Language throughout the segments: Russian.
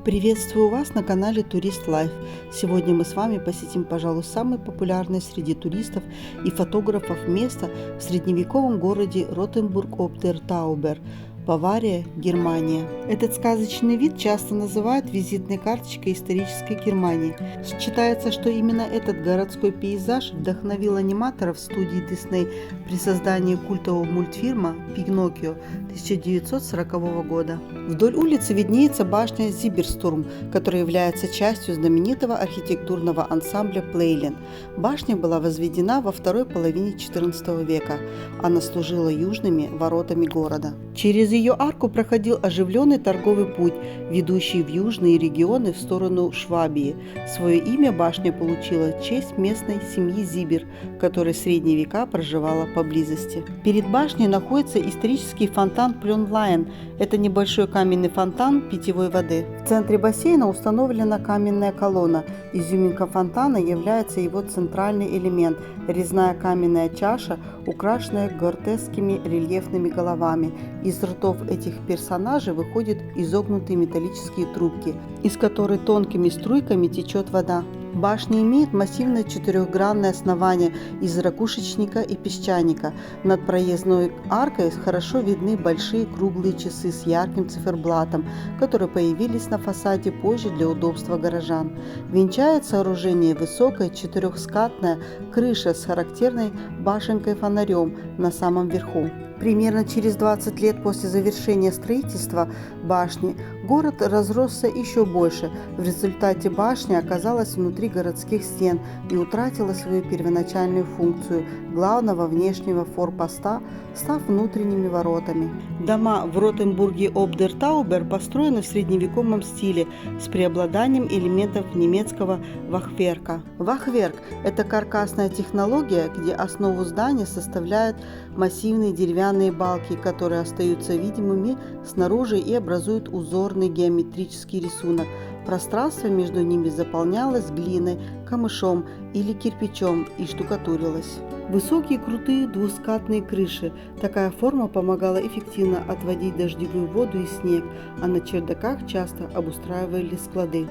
Приветствую вас на канале Турист Лайф. Сегодня мы с вами посетим, пожалуй, самое популярное среди туристов и фотографов место в средневековом городе Ротенбург-об-дер-Таубер, Бавария, Германия. Этот сказочный вид часто называют визитной карточкой исторической Германии. Считается, что именно этот городской пейзаж вдохновил аниматоров студии Дисней при создании культового мультфильма «Пиноккио» 1940 года. Вдоль улицы виднеется башня Зиберстурм, которая является частью знаменитого архитектурного ансамбля Плейлен. Башня была возведена во второй половине XIV века. Она служила южными воротами города. Через ее арку проходил оживленный торговый путь, ведущий в южные регионы в сторону Швабии. Свое имя башня получила в честь местной семьи Зибер, которая в средние века проживала поблизости. Перед башней находится исторический фонтан Плёнлайн. Это небольшой каменный фонтан питьевой воды. В центре бассейна установлена каменная колонна. Изюминка фонтана является его центральный элемент – резная каменная чаша, украшенная гротескными рельефными головами. Из ртов этих персонажей выходят изогнутые металлические трубки, из которых тонкими струйками течет вода. Башня имеет массивное четырехгранное основание из ракушечника и песчаника. Над проездной аркой хорошо видны большие круглые часы с ярким циферблатом, которые появились на фасаде позже для удобства горожан. Венчает сооружение высокая четырехскатная крыша с характерной башенкой-фонарем на самом верху. Примерно через 20 лет после завершения строительства башни город разросся еще больше. В результате башня оказалась внутри городских стен и утратила свою первоначальную функцию главного внешнего форпоста, став внутренними воротами. Дома в Ротенбурге-об-дер-Таубер построены в средневековом стиле с преобладанием элементов немецкого фахверка. Фахверк – это каркасная технология, где основу здания составляют массивные деревянные балки, которые остаются видимыми снаружи и образуют узорный геометрический рисунок. Пространство между ними заполнялось глиной, камышом или кирпичом и штукатурилось. Высокие крутые двускатные крыши. Такая форма помогала эффективно отводить дождевую воду и снег, а на чердаках часто обустраивали склады.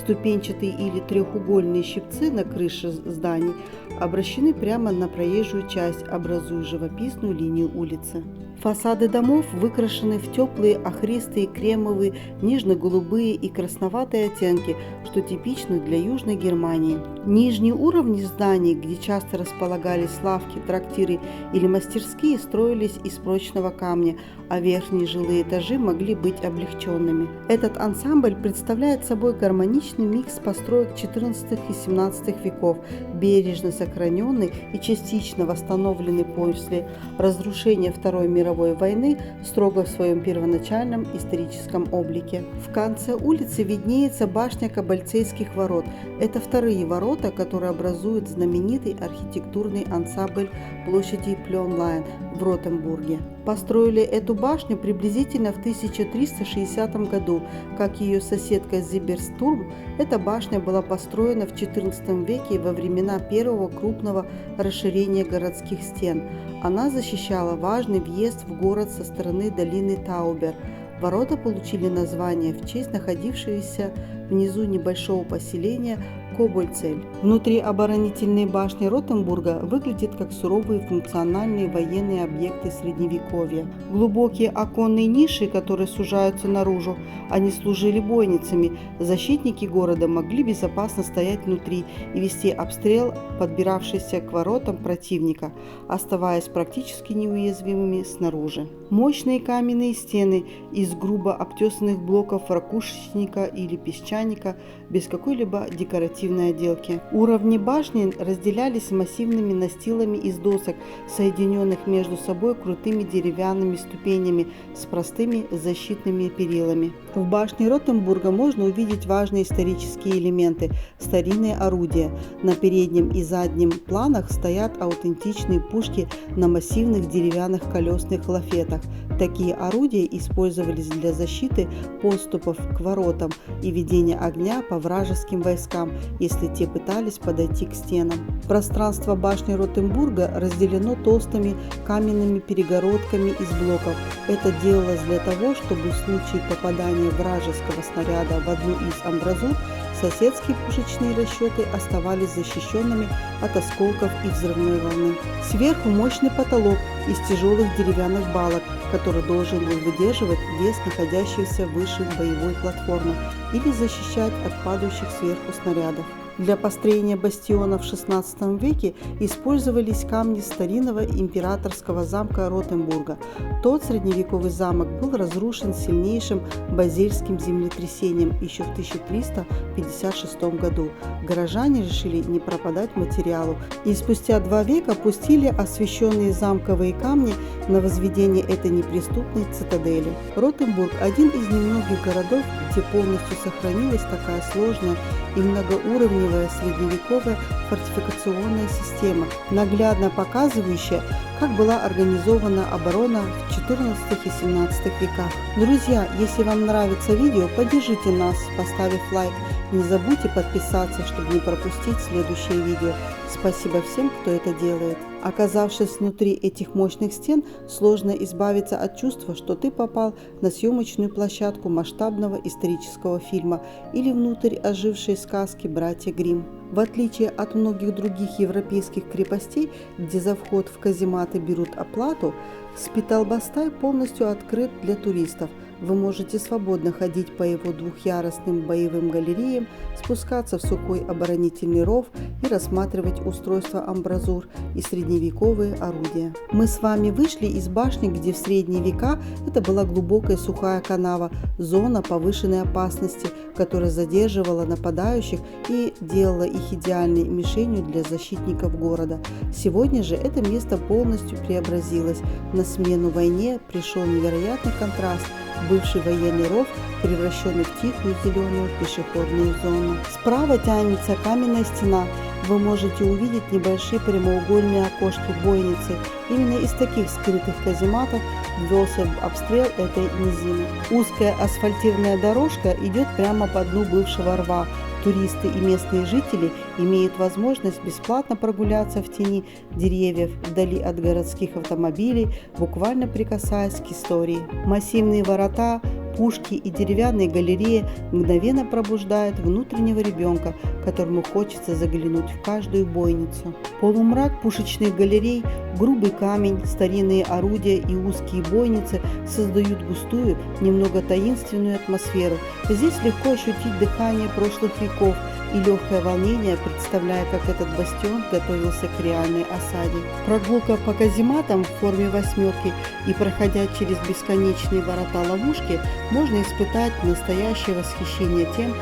Ступенчатые или треугольные щипцы на крыше зданий обращены прямо на проезжую часть, образуя живописную линию улицы. Фасады домов выкрашены в теплые, охристые, кремовые, нежно-голубые и красноватые оттенки, что типично для Южной Германии. Нижние уровни зданий, где часто располагались лавки, трактиры или мастерские, строились из прочного камня, а верхние жилые этажи могли быть облегченными. Этот ансамбль представляет собой гармоничный микс построек XIV и XVII веков, бережно сохраненный и частично восстановленный после разрушения Второй мировой войны строго в своем первоначальном историческом облике. В конце улицы виднеется башня Кабальцейских ворот. Это вторые ворота, которые образуют знаменитый архитектурный ансамбль площади Плёнлайн в Ротенбурге. Построили эту башню приблизительно в 1360 году. Как ее соседка Зиберстурм, эта башня была построена в XIV веке во времена первого крупного расширения городских стен. Она защищала важный въезд в город со стороны долины Таубер. Ворота получили название в честь находившегося внизу небольшого поселения Кобольцель. Внутри оборонительной башни Ротенбурга выглядят как суровые функциональные военные объекты средневековья. Глубокие оконные ниши, которые сужаются наружу, они служили бойницами. Защитники города могли безопасно стоять внутри и вести обстрел подбиравшийся к воротам противника, оставаясь практически неуязвимыми снаружи. Мощные каменные стены из грубо обтесанных блоков ракушечника или песчаника без какой-либо декоративной отделки. Уровни башни разделялись массивными настилами из досок, соединенных между собой крутыми деревянными ступенями с простыми защитными перилами. В башне Ротенбурга можно увидеть важные исторические элементы – старинные орудия. На переднем и заднем планах стоят аутентичные пушки на массивных деревянных колесных лафетах. Такие орудия использовались для защиты подступов к воротам и ведения огня по вражеским войскам, если те пытались подойти к стенам. Пространство башни Ротенбурга разделено толстыми каменными перегородками из блоков. Это делалось для того, чтобы в случае попадания попадания вражеского снаряда в одну из амбразур, соседские пушечные расчеты оставались защищенными от осколков и взрывной волны. Сверху мощный потолок из тяжелых деревянных балок, который должен был выдерживать вес находящейся выше боевой платформы или защищать от падающих сверху снарядов. Для построения бастиона в XVI веке использовались камни старинного императорского замка Ротенбурга. Тот средневековый замок был разрушен сильнейшим базельским землетрясением еще в 1356 году. Горожане решили не пропадать материалу и спустя 2 века пустили освященные замковые камни на возведение этой неприступной цитадели. Ротенбург – один из немногих городов, где полностью сохранилась такая сложная и многоуровневая средневековая фортификационная система, наглядно показывающая, как была организована оборона в XIV и XVII веках. Друзья, если вам нравится видео, поддержите нас, поставив лайк. Не забудьте подписаться, чтобы не пропустить следующее видео. Спасибо всем, кто это делает. Оказавшись внутри этих мощных стен, сложно избавиться от чувства, что ты попал на съемочную площадку масштабного исторического фильма или внутрь ожившей сказки «Братья Гримм». В отличие от многих других европейских крепостей, где за вход в казематы берут оплату, Спиталбастай полностью открыт для туристов. Вы можете свободно ходить по его двухъярусным боевым галереям, спускаться в сухой оборонительный ров и рассматривать устройство амбразур и средневековые орудия. Мы с вами вышли из башни, где в средние века это была глубокая сухая канава, зона повышенной опасности, которая задерживала нападающих и делала их идеальной мишенью для защитников города. Сегодня же это место полностью преобразилось. На смену войне пришел невероятный контраст. Бывший военный ров, превращенный в тихую зеленую пешеходную зону. Справа тянется каменная стена. Вы можете увидеть небольшие прямоугольные окошки бойницы. Именно из таких скрытых казематов велся обстрел этой низины. Узкая асфальтированная дорожка идет прямо по дну бывшего рва. Туристы и местные жители имеют возможность бесплатно прогуляться в тени деревьев, вдали от городских автомобилей, буквально прикасаясь к истории. Массивные ворота, пушки и деревянные галереи мгновенно пробуждают внутреннего ребенка, которому хочется заглянуть в каждую бойницу. Полумрак пушечных галерей, грубый камень, старинные орудия и узкие бойницы создают густую, немного таинственную атмосферу. Здесь легко ощутить дыхание прошлых веков и легкое волнение, представляя, как этот бастион готовился к реальной осаде. Прогулка по казематам в форме восьмерки и проходя через бесконечные ворота-ловушки, можно испытать настоящее восхищение тем,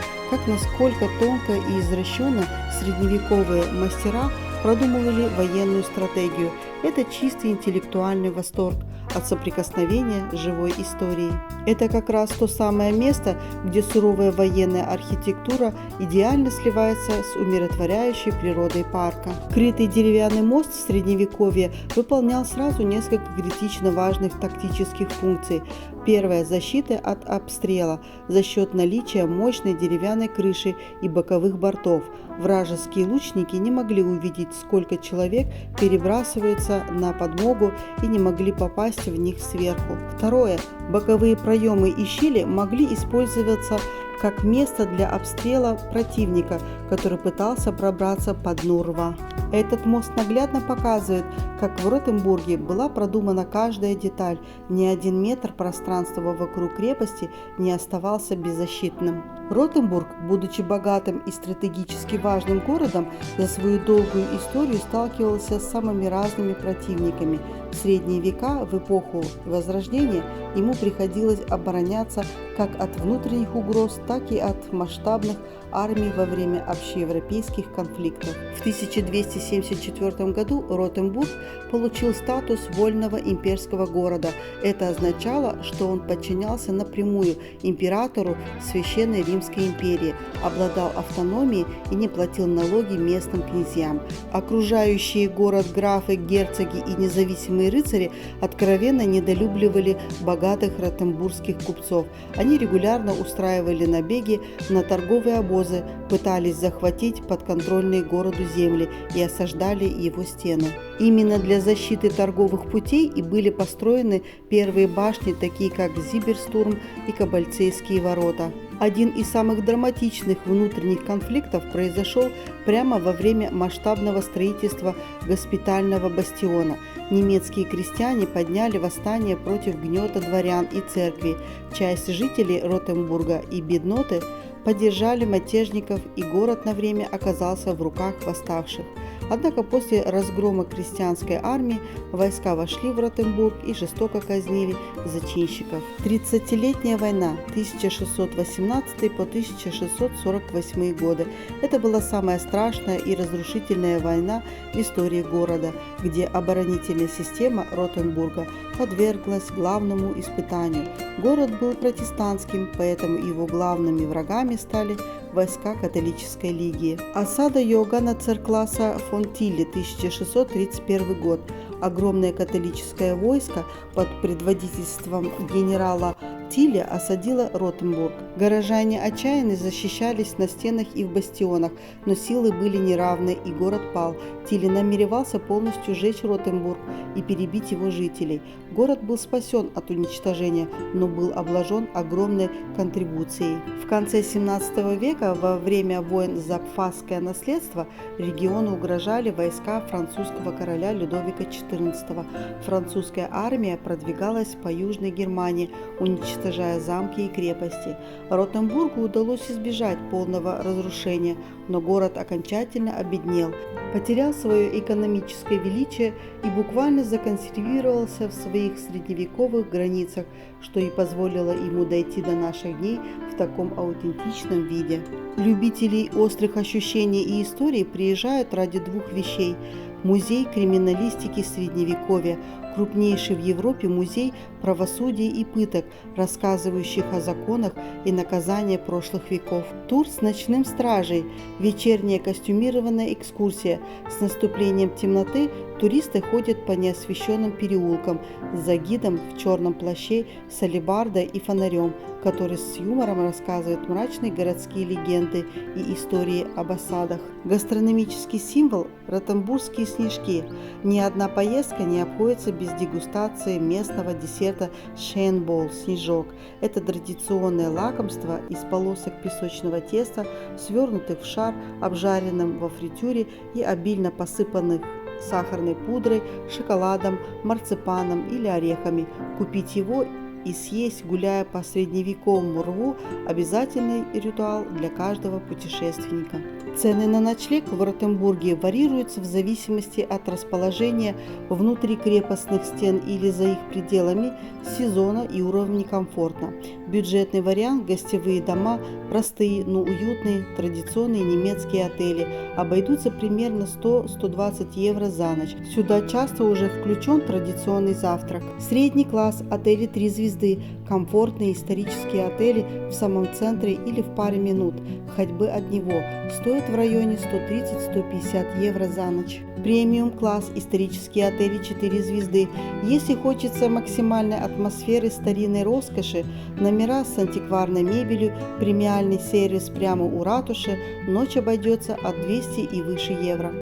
насколько тонко и извращенно средневековые мастера продумывали военную стратегию. Это чистый интеллектуальный восторг от соприкосновения с живой историей. Это как раз то самое место, где суровая военная архитектура идеально сливается с умиротворяющей природой парка. Крытый деревянный мост в средневековье выполнял сразу несколько критично важных тактических функций. Первая – защита от обстрела за счет наличия мощной деревянной крыши и боковых бортов. Вражеские лучники не могли увидеть, сколько человек перебрасывается на подмогу и не могли попасть в них сверху. Второе – боковые проемы и щели могли использоваться как место для обстрела противника, который пытался пробраться по дну рва. Этот мост наглядно показывает, как в Ротенбурге была продумана каждая деталь, ни один метр пространства вокруг крепости не оставался беззащитным. Ротенбург, будучи богатым и стратегически важным городом, за свою долгую историю сталкивался с самыми разными противниками. В средние века, в эпоху Возрождения, ему приходилось обороняться как от внутренних угроз, так и от масштабных армий во время общеевропейских конфликтов. В 1274 году Ротенбург получил статус вольного имперского города. Это означало, что он подчинялся напрямую императору Священной Римской империи, обладал автономией и не платил налоги местным князьям. Окружающие город графы, герцоги и независимые Уважаемые рыцари откровенно недолюбливали богатых ротенбургских купцов. Они регулярно устраивали набеги на торговые обозы, пытались захватить подконтрольные городу земли и осаждали его стены. Именно для защиты торговых путей и были построены первые башни, такие как Зиберстурм и Кабальцейские ворота. Один из самых драматичных внутренних конфликтов произошел прямо во время масштабного строительства госпитального бастиона. Немецкие крестьяне подняли восстание против гнета дворян и церкви. Часть жителей Ротенбурга и бедноты поддержали мятежников, и город на время оказался в руках восставших. Однако после разгрома крестьянской армии войска вошли в Ротенбург и жестоко казнили зачинщиков. 30-летняя война 1618 по 1648 годы. Это была самая страшная и разрушительная война в истории города, где оборонительная система Ротенбурга подверглась главному испытанию. Город был протестантским, поэтому его главными врагами стали войска католической лиги. Осада Йоганна Церкласа фон Тилли, 1631 год. Огромное католическое войско под предводительством генерала Тилли осадило Ротенбург. Горожане отчаянно защищались на стенах и в бастионах, но силы были неравны, и город пал. Тилли намеревался полностью сжечь Ротенбург и перебить его жителей. Город был спасен от уничтожения, но был обложен огромной контрибуцией. В конце 17 века, во время войн за пфальцское наследство, региону угрожали войска французского короля Людовика XIV. Французская армия продвигалась по Южной Германии, уничтожая замки и крепости. Ротенбургу удалось избежать полного разрушения, но город окончательно обеднел, потерял свое экономическое величие и буквально законсервировался в своих средневековых границах, что и позволило ему дойти до наших дней в таком аутентичном виде. Любители острых ощущений и истории приезжают ради двух вещей: музей криминалистики Средневековья, крупнейший в Европе музей правосудия и пыток, рассказывающих о законах и наказаниях прошлых веков. Тур с ночным стражей, вечерняя костюмированная экскурсия. С наступлением темноты туристы ходят по неосвещенным переулкам за гидом в черном плаще с алебардой и фонарем, который с юмором рассказывает мрачные городские легенды и истории об осадах. Гастрономический символ – ротенбургские снежки. Ни одна поездка не обходится без дегустации местного десерта шейнбол – снежок. Это традиционное лакомство из полосок песочного теста, свернутых в шар, обжаренным во фритюре и обильно посыпанных сахарной пудрой, шоколадом, марципаном или орехами. Купить его и съесть, гуляя по средневековому рву, обязательный ритуал для каждого путешественника. Цены на ночлег в Ротенбурге варьируются в зависимости от расположения внутри крепостных стен или за их пределами, сезона и уровня комфорта. Бюджетный вариант – гостевые дома, простые, но уютные, традиционные немецкие отели, обойдутся примерно 100-120 евро за ночь. Сюда часто уже включен традиционный завтрак. Средний класс – отели 3 звезды, комфортные исторические отели в самом центре или в паре минут ходьбы от него, стоят в районе 130-150 евро за ночь. Премиум-класс – исторические отели 4 звезды. Если хочется максимальной атмосферы старинной роскоши, номера с антикварной мебелью, премиальный сервис прямо у ратуши, ночь обойдется от 200 и выше евро.